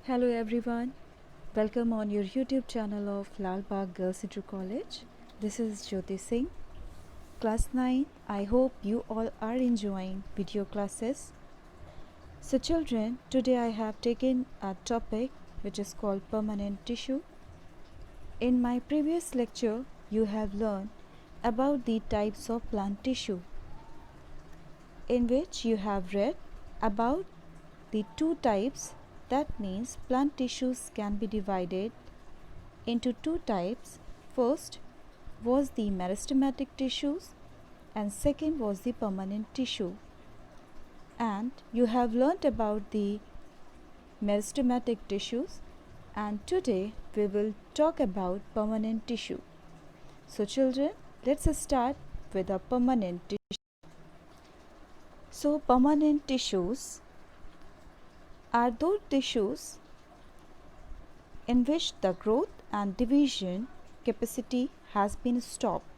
Hello everyone, welcome on your YouTube channel of Lal Bagh Girls Inter College. This is Jyoti Singh, class 9. I hope you all are enjoying video classes. So children, today I have taken a topic which is called permanent tissue. In my previous lecture, you have learned about the types of plant tissue, in which you have read about the two types. That means plant tissues can be divided into two types. First was the meristematic tissues and second was the permanent tissue. And you have learnt about the meristematic tissues, and today we will talk about permanent tissue. So children, let's start with the permanent tissue. So permanent tissues are those tissues in which the growth and division capacity has been stopped.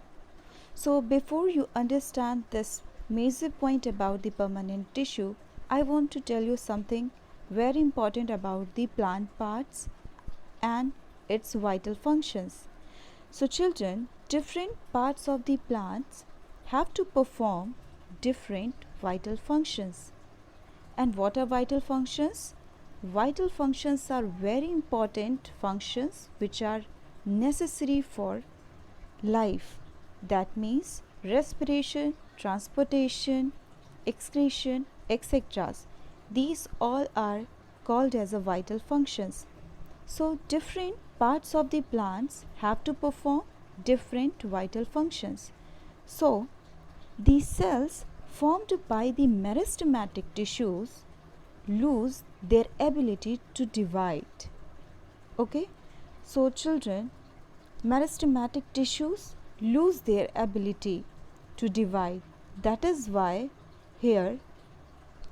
So before you understand this major point about the permanent tissue, I want to tell you something very important about the plant parts and its vital functions. So children, different parts of the plants have to perform different vital functions. And what are vital functions? Vital functions are very important functions which are necessary for life. That means respiration, transportation, excretion, etc. These all are called as a vital functions. So different parts of the plants have to perform different vital functions. So these cells formed by the meristematic tissues lose their ability to divide. Okay, so children, meristematic tissues lose their ability to divide. That is why here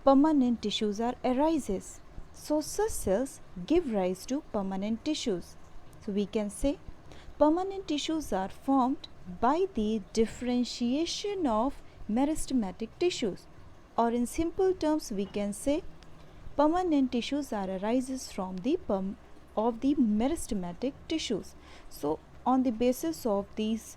permanent tissues are arises. So such cells give rise to permanent tissues. So we can say permanent tissues are formed by the differentiation of meristematic tissues, or in simple terms we can say permanent tissues are arises from the meristematic tissues. So on the basis of these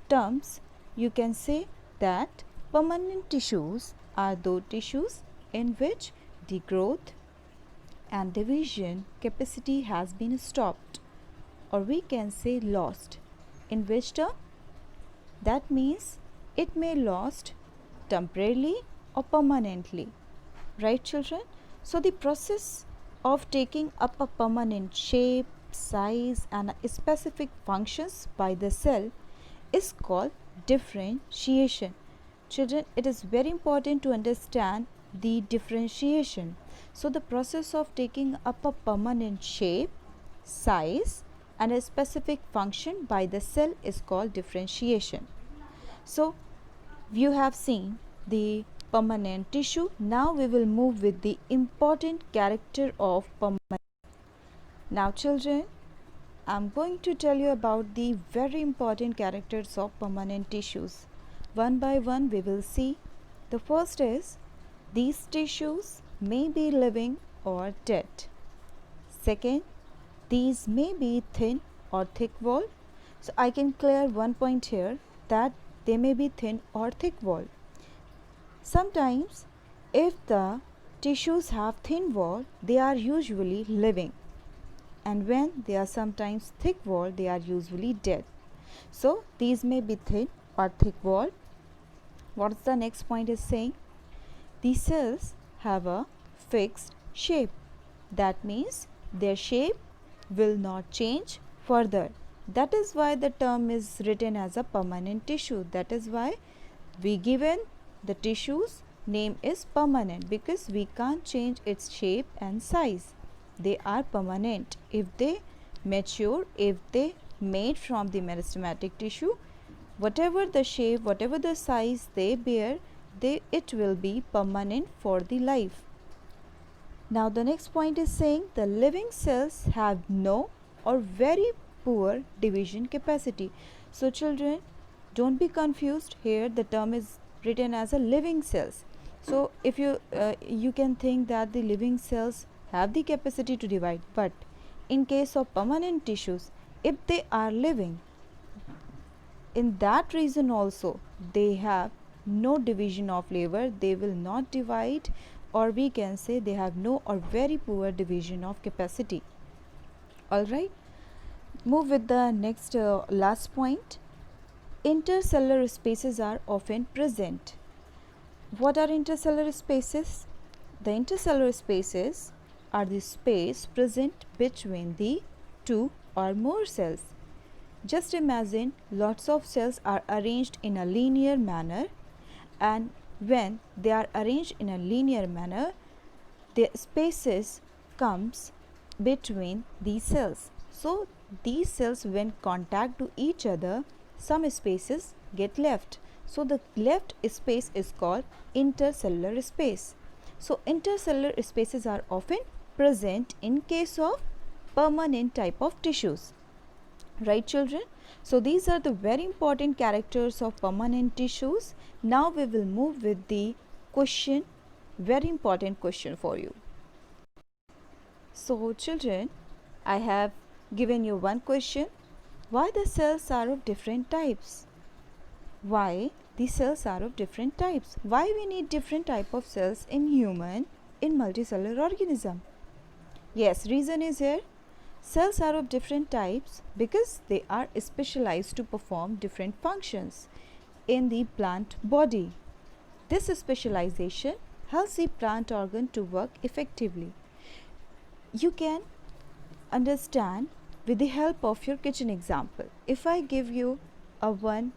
terms you can say that permanent tissues are those tissues in which the growth and division capacity has been stopped, or we can say lost. In which term? That means it may lost temporarily or permanently. Right children? So the process of taking up a permanent shape, size and specific functions by the cell is called differentiation. Children, it is very important to understand the differentiation. So the process of taking up a permanent shape, size and a specific function by the cell is called differentiation. So you have seen the permanent tissue. Now we will move with the important character of permanent. Now children, I am going to tell you about the very important characters of permanent tissues. One by one we will see. The first is these tissues may be living or dead. Second, these may be thin or thick walled. So I can clear one point here, that they may be thin or thick walled. Sometimes if the tissues have thin wall, they are usually living, and when they are sometimes thick walled, they are usually dead. So these may be thin or thick walled. What is the next point is saying? These cells have a fixed shape. That means their shape will not change further. That is why the term is written as a permanent tissue. That is why we given the tissue's name is permanent, because we can't change its shape and size. They are permanent. If they mature, if they made from the meristematic tissue, whatever the shape, whatever the size they bear, it will be permanent for the life. Now the next point is saying the living cells have no or very poor division capacity. So children, don't be confused. Here the term is written as a living cells. So if you can think that the living cells have the capacity to divide, but in case of permanent tissues, if they are living, in that region also they have no division of labor, they will not divide, or we can say they have no or very poor division of capacity. All right, move with the next last point. Intercellular spaces are often present. What are intercellular spaces? The intercellular spaces are the space present between the two or more cells. Just imagine lots of cells are arranged in a linear manner, and when they are arranged in a linear manner, the spaces comes between these cells. So these cells when contact to each other, some spaces get left. So the left space is called intercellular space. So intercellular spaces are often present in case of permanent type of tissues. Right, children? So these are the very important characters of permanent tissues. Now we will move with the question, very important question for you. So children, I have given you one question. Why the cells are of different types? Why the cells are of different types? Why we need different type of cells in human, in multicellular organism? Yes, reason is here. Cells are of different types because they are specialized to perform different functions in the plant body. This specialization helps the plant organ to work effectively. You can understand with the help of your kitchen example. If I give you a one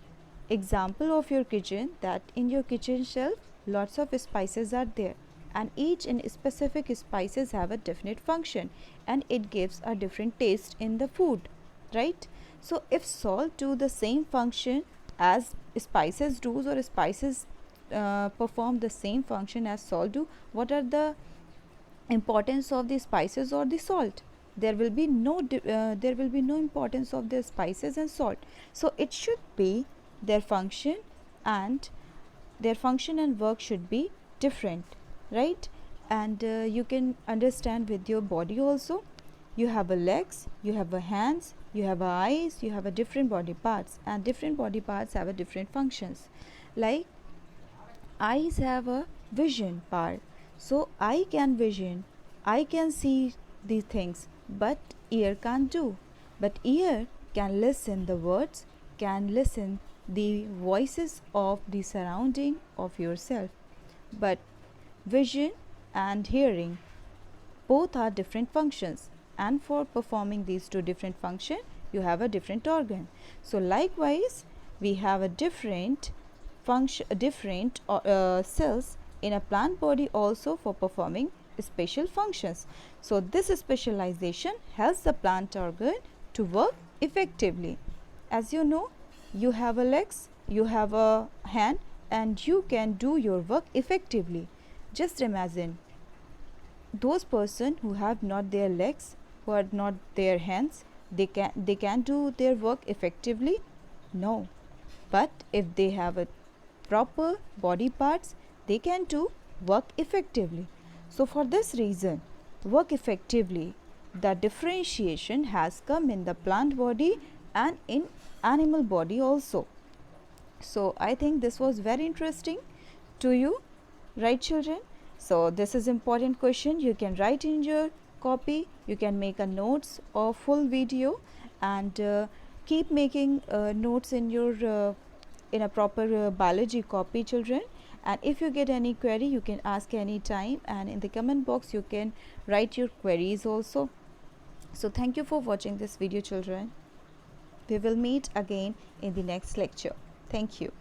example of your kitchen, that in your kitchen shelf lots of spices are there, and each and specific spices have a definite function and it gives a different taste in the food, right? So if salt do the same function as spices do, or spices perform the same function as salt do, what are the importance of the spices or the salt? There will be no importance of the spices and salt. So it should be their function and work should be different, right? And you can understand with your body also. You have a legs, you have a hands, you have a eyes, you have a different body parts, and different body parts have a different functions. Like eyes have a vision part, so I can vision, I can see these things, but ear can't do. But ear can listen the words, can listen the voices of the surrounding of yourself. But vision and hearing both are different functions, and for performing these two different functions you have a different organ. So likewise we have a different cells in a plant body also for performing special functions. So this specialization helps the plant organ to work effectively. As you know, you have a legs, you have a hand, and you can do your work effectively. Just imagine those person who have not their legs, who are not their hands, they can do their work effectively? No. But if they have a proper body parts, they can do work effectively. So for this reason, work effectively, the differentiation has come in the plant body and in animal body also. So I think this was very interesting to you, right, children? So this is important question. You can write in your copy, you can make a notes or full video, and keep making notes in your in a proper biology copy, children. And if you get any query, you can ask any time, and in the comment box you can write your queries also. So thank you for watching this video, children. We will meet again in the next lecture. Thank you.